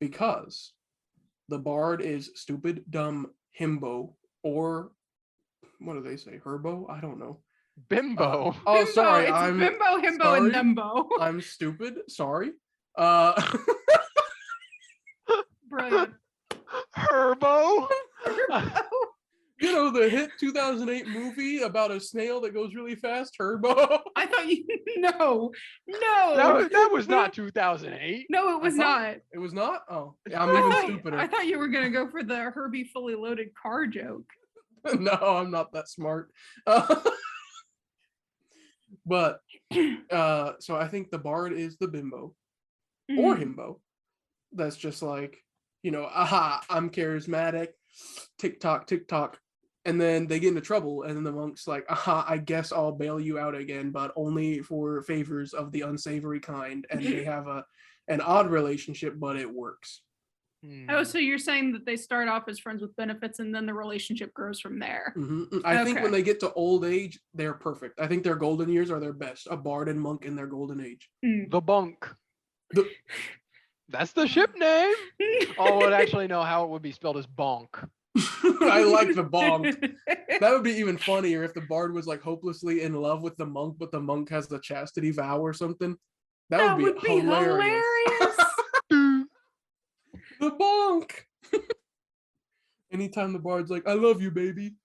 Because the bard is stupid, dumb, himbo, or what do they say? Herbo? I don't know. Bimbo. Bimbo. Sorry. It's I'm bimbo, himbo, sorry. and numbo. I'm stupid. Sorry. Brilliant. Herbo. You know the hit 2008 movie about a snail that goes really fast, Herbo? I thought you. No. That was not 2008. No, it was not. It was not? Oh, yeah, I'm even stupider. I thought you were going to go for the Herbie fully loaded car joke. No, I'm not that smart. But so I think the bard is the bimbo or himbo. That's just like, you know, aha, I'm charismatic, tick-tock, tick-tock. And then they get into trouble, and then the monk's like, aha, I guess I'll bail you out again, but only for favors of the unsavory kind. And they have an odd relationship, but it works. Oh, so you're saying that they start off as friends with benefits, and then the relationship grows from there. I think when they get to old age, they're perfect. I think their golden years are their best. A bard and monk in their golden age. The bunk. That's the ship name. Oh, I'd actually know how it would be spelled as bonk. I like the bonk. That would be even funnier if the bard was like hopelessly in love with the monk, but the monk has the chastity vow or something. That would be hilarious. The bonk. Anytime the bard's like, I love you, baby.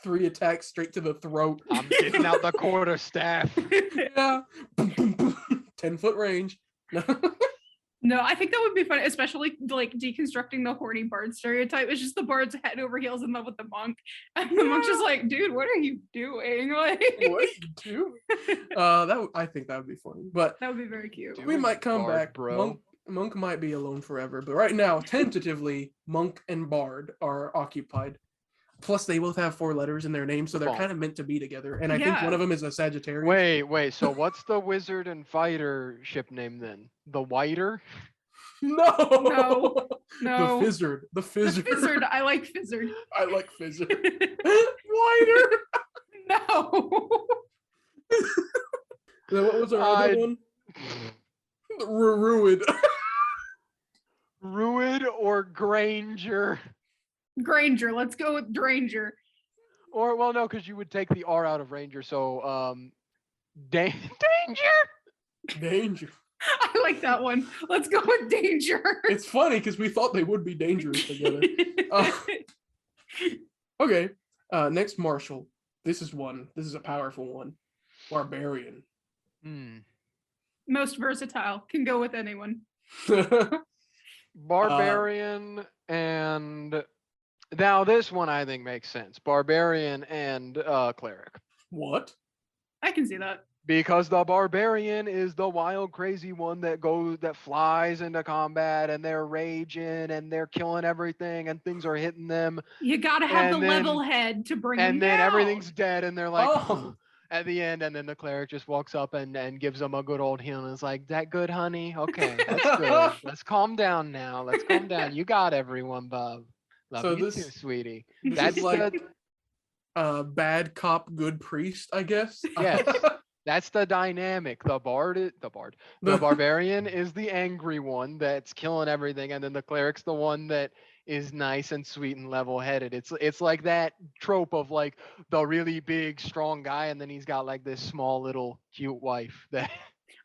3 attacks straight to the throat. I'm getting out the quarterstaff. Yeah. 10-foot range. No, I think that would be fun, especially like deconstructing the horny bard stereotype. It's just the bard's head over heels in love with the monk, and the monk's just like, "Dude, what are you doing?" Like, what you do? I think that would be funny, but that would be very cute. We might come bard, back, bro. Monk might be alone forever, but right now, tentatively, monk and bard are occupied. Plus, they both have 4 letters in their name, so they're kind of meant to be together. And I think one of them is a Sagittarius. Wait. So what's the wizard and fighter ship name then? The Whiter? No. The Fizzard. The Fizzard. I like Fizzard. I like Fizzard. Whiter. No. Then what was our other one? Ruid. Ruid or Granger? Granger. Let's go with Granger. Or, well, no, because you would take the R out of Ranger, so, Danger? Danger. I like that one. Let's go with Danger. It's funny because we thought they would be dangerous together. Okay. Next, Marshall. This is a powerful one. Barbarian. Most versatile. Can go with anyone. Barbarian and... Now, this one I think makes sense. Barbarian and cleric. What? I can see that. Because the barbarian is the wild, crazy one that flies into combat, and they're raging and they're killing everything, and things are hitting them. You gotta have the level head to bring them and then down. Everything's dead, and they're like, at the end, and then the cleric just walks up and gives them a good old heal, and is like, "That good, honey? Okay, that's good. Let's calm down now. Let's calm down. You got everyone, bub. Love you too, sweetie." That's like bad cop, good priest, I guess. Yes. That's the dynamic. The barbarian is the angry one that's killing everything, and then the cleric's the one that is nice and sweet and level-headed. It's like that trope of like the really big strong guy, and then he's got like this small little cute wife that.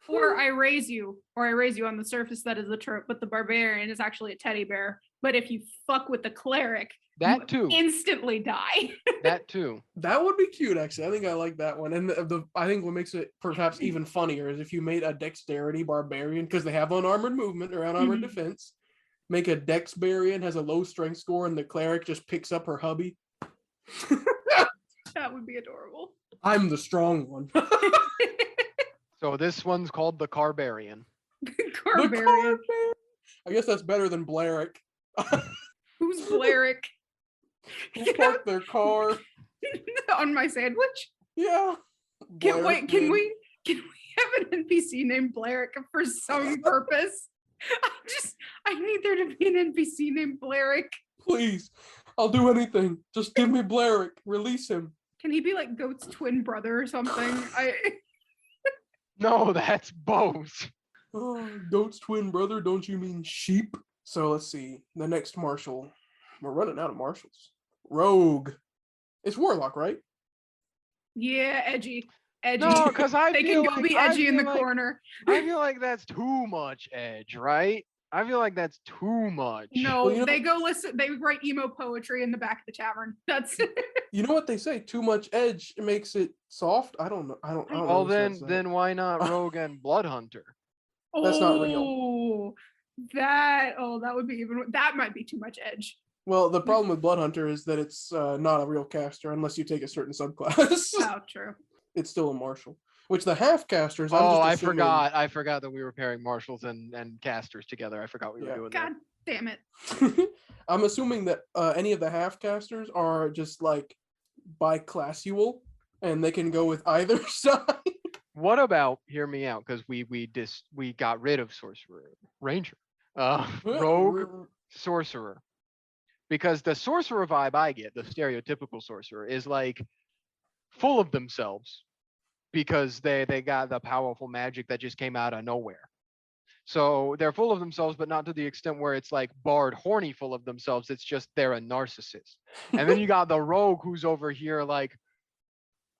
Or I raise you on the surface. That is the trope, but the barbarian is actually a teddy bear. But if you fuck with the cleric, That you too. instantly die. That too. That would be cute, actually. I think I like that one. And I think what makes it perhaps even funnier is if you made a dexterity barbarian, because they have unarmored movement or unarmored defense. Make a dexbarian, has a low strength score, and the cleric just picks up her hubby. That would be adorable. I'm the strong one. So this one's called the Carbarian. Carbarian. I guess that's better than Blaric. Who's Blaric? Who parked their car? On my sandwich? Yeah. Can we have an NPC named Blaric for some purpose? I need there to be an NPC named Blaric. Please. I'll do anything. Just give me Blaric. Release him. Can he be like Goat's twin brother or something? No, that's both. Oh, Goat's twin brother, don't you mean sheep? So let's see. The next marshal. We're running out of marshals. Rogue. It's Warlock, right? Yeah, edgy. No, because they can go be edgy in the corner. I feel like that's too much edge, right? I feel like that's too much. No, well, they go listen. They write emo poetry in the back of the tavern. That's. You know what they say? Too much edge makes it soft. I don't know. I don't well, know then why not Rogue and Bloodhunter? That's not real. That would be even. That might be too much edge. Well, the problem with Bloodhunter is that it's not a real caster unless you take a certain subclass. Oh, true. It's still a marshal. Which the half casters. I forgot that we were pairing marshals and casters together. I forgot we were doing that. God damn it. I'm assuming that any of the half casters are just like biclassual, and they can go with either side. What about, hear me out, because we got rid of sorcerer, ranger, rogue, sorcerer, because the sorcerer vibe I get, the stereotypical sorcerer, is like full of themselves because they got the powerful magic that just came out of nowhere. So they're full of themselves, but not to the extent where it's like Bard horny full of themselves. It's just they're a narcissist. And then you got the rogue who's over here like,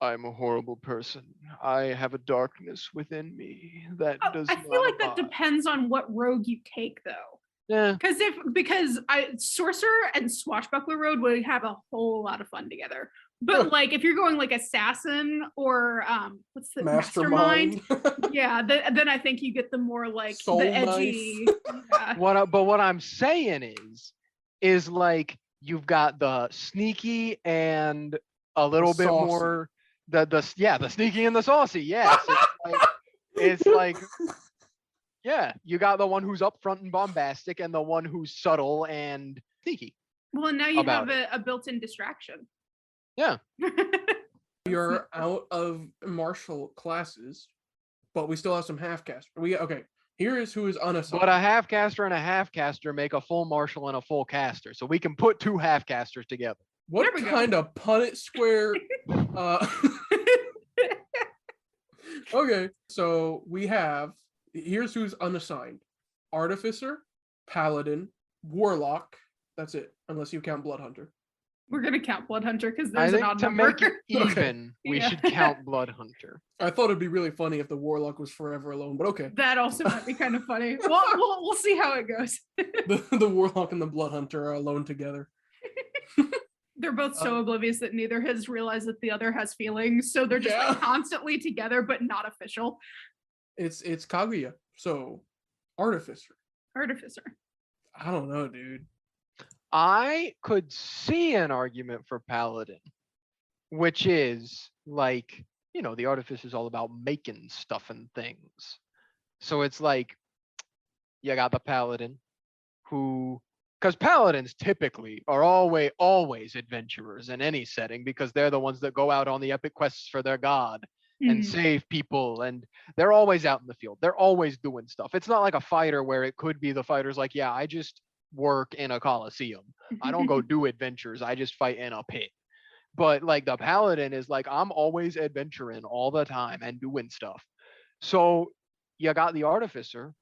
I'm a horrible person. I have a darkness within me that does. I feel like that depends on what rogue you take, though. Yeah. Because sorcerer and swashbuckler rogue would have a whole lot of fun together. But like if you're going like assassin or what's the mastermind? Yeah, then I think you get the more like Soul the edgy. Yeah. What I'm saying is like you've got the sneaky and a little bit saucy. More the sneaky and the saucy. Yes, it's like yeah, you got the one who's upfront and bombastic and the one who's subtle and sneaky. Well, and now you have a built-in distraction. Yeah. You're out of martial classes, but we still have some half casters. Here is who is unassigned. But a half caster and a half caster make a full martial and a full caster, so we can put two half casters together. What kind of Punnett square? Okay, so we have. Here's who's unassigned: Artificer, Paladin, Warlock. That's it, unless you count Bloodhunter. We're gonna count Bloodhunter because there's an odd number. To make it even, we should count Bloodhunter. I thought it'd be really funny if the Warlock was forever alone, but okay. That also might be kind of funny. We'll see how it goes. The Warlock and the Bloodhunter are alone together. They're both so oblivious that neither has realized that the other has feelings, so they're just like constantly together, but not official. It's Kaguya, so Artificer. I don't know, dude. I could see an argument for Paladin, which is like, the Artificer is all about making stuff and things. So it's like, you got the Paladin who, because Paladins typically are always adventurers in any setting because they're the ones that go out on the epic quests for their god and save people, and they're always out in the field. They're always doing stuff. It's not like a fighter where it could be the fighter's like, yeah, I just work in a coliseum. I don't go do adventures. I just fight in a pit. But like the paladin is like, I'm always adventuring all the time and doing stuff. So you got the artificer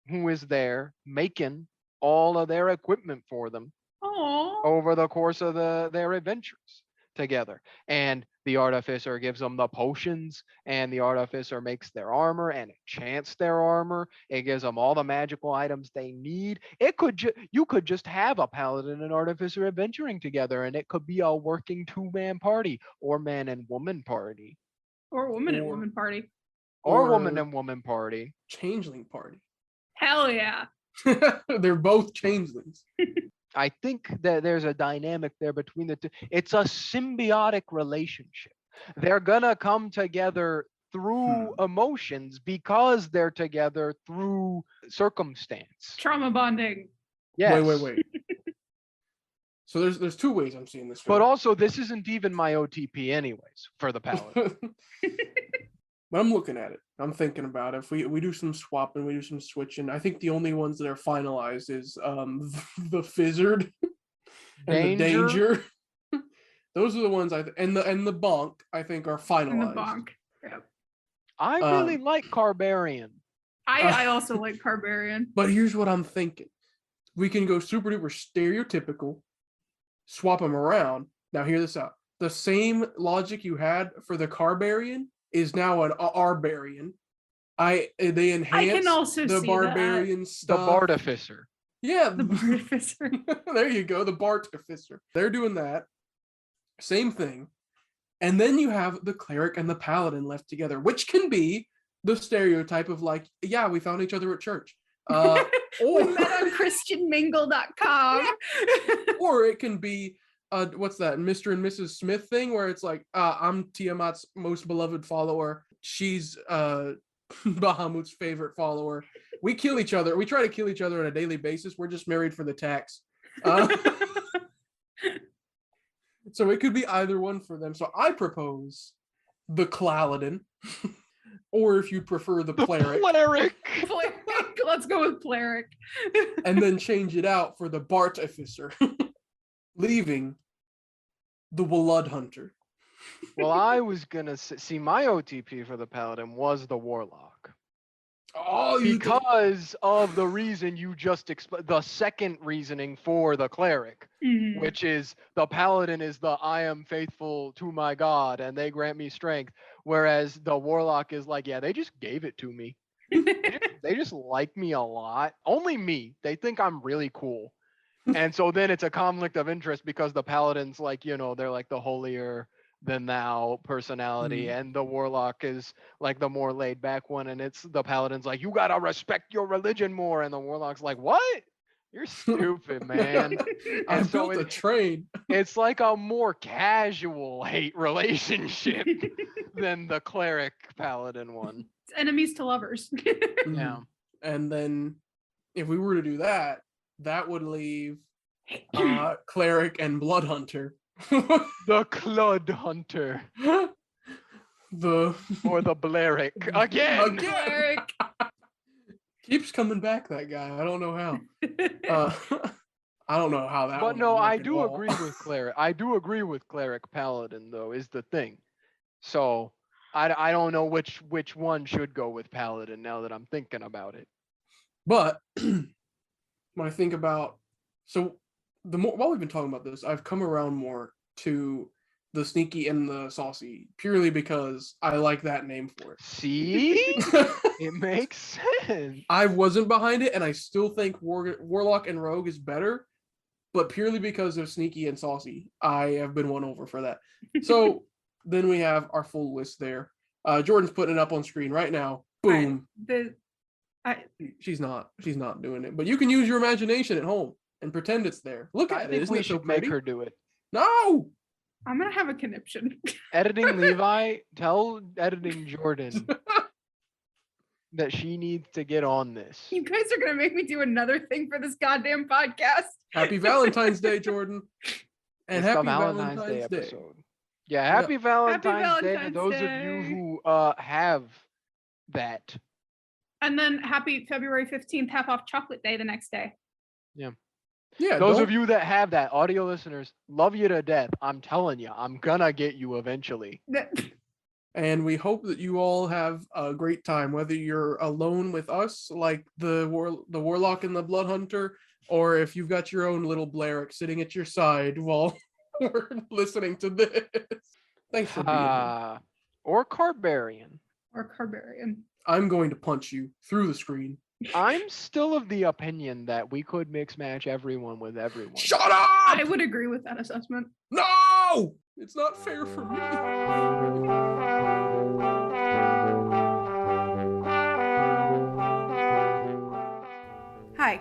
who is there making all of their equipment for them Oh. over the course of their adventures together. And the artificer gives them the potions, and the artificer makes their armor and enchants their armor. It gives them all the magical items they need. You could just have a paladin and artificer adventuring together, and it could be a working 2-man party, or man and woman party, Or woman and woman party. or woman and woman party. Changeling party. Hell yeah. They're both changelings. I think that there's a dynamic there between the two. It's a symbiotic relationship. They're gonna come together through emotions because they're together through circumstance. Trauma bonding. Yes. Wait. So there's two ways I'm seeing this film. But also, this isn't even my OTP anyways for the paladin. But I'm looking at it. I'm thinking about it. If we do some swapping, we do some switching. I think the only ones that are finalized is the Fizzard and the Danger. Those are the ones and the Bonk I think are finalized. And the Bonk. Yep. I really like Carbarian. I also like Carbarian. But here's what I'm thinking. We can go super duper stereotypical, swap them around. Now hear this out. The same logic you had for the Carbarian is now an Arbarian. They enhance the Barbarian stuff. The Bartificer. Yeah. The Bartificer. There you go, the Bartificer. They're doing that. Same thing. And then you have the Cleric and the Paladin left together, which can be the stereotype of like, yeah, we found each other at church. We met on christianmingle.com. Or it can be what's that, Mr. and Mrs. Smith thing, where it's like, I'm Tiamat's most beloved follower. She's Bahamut's favorite follower. We kill each other. We try to kill each other on a daily basis. We're just married for the tax. So it could be either one for them. So I propose the Claladin, or if you prefer the Cleric. Cleric. Let's go with Cleric. And then change it out for the Bartificer, leaving the Blood Hunter. Well, I was gonna see my OTP for the Paladin was the Warlock. Oh, because of the reason you just explained, the second reasoning for the Cleric, which is the Paladin is the I am faithful to my God and they grant me strength, whereas the Warlock is like, yeah, they just gave it to me. They just like me a lot. Only me. They think I'm really cool. And so then it's a conflict of interest because the Paladin's like, they're like the holier than thou personality, and the Warlock is like the more laid back one, and it's the Paladin's like, you gotta respect your religion more, and the Warlock's like, what? You're stupid, man. I built a train. It's like a more casual hate relationship than the Cleric Paladin one. It's enemies to lovers. Yeah. And then if we were to do that, that would leave Cleric and Blood Hunter. The Clud Hunter. Or the Bleric. Again. Bleric. Keeps coming back, that guy. I don't know how. I don't know how that. But no, I do agree with Cleric. I do agree with Cleric Paladin, though, is the thing. So I don't know which one should go with Paladin now that I'm thinking about it. But when I think about while we've been talking about this, I've come around more to the sneaky and the saucy purely because I like that name for it. See? It makes sense. I wasn't behind it, and I still think Warlock and Rogue is better, but purely because of sneaky and saucy, I have been won over for that. So then we have our full list there. Jordan's putting it up on screen right now. Boom. She's not doing it, but you can use your imagination at home and pretend it's there. Look at it. Isn't we it so should pretty? make her do it. No. I'm gonna have a conniption. Editing Levi, tell editing Jordan that she needs to get on this. You guys are gonna make me do another thing for this goddamn podcast. Happy Valentine's Day, Jordan. And it's happy the Valentine's Day episode. Yeah, happy Valentine's Day to those of you who have that. And then happy February 15th, half off chocolate day the next day. Yeah. Yeah, Those don't of you that have that, audio listeners, love you to death. I'm telling you, I'm gonna get you eventually. And we hope that you all have a great time, whether you're alone with us, like the warlock and the blood hunter, or if you've got your own little Blarick sitting at your side while we're listening to this. Thanks for being here. Or Carbarian. Or Carbarian. I'm going to punch you through the screen. I'm still of the opinion that we could mix match everyone with everyone. Shut up! I would agree with that assessment. No! It's not fair for me. Hi,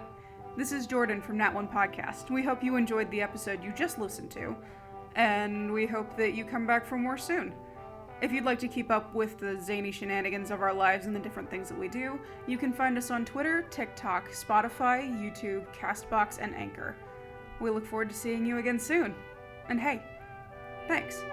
this is Jordan from Nat One Podcast. We hope you enjoyed the episode you just listened to, and we hope that you come back for more soon. If you'd like to keep up with the zany shenanigans of our lives and the different things that we do, you can find us on Twitter, TikTok, Spotify, YouTube, Castbox, and Anchor. We look forward to seeing you again soon. And hey, thanks.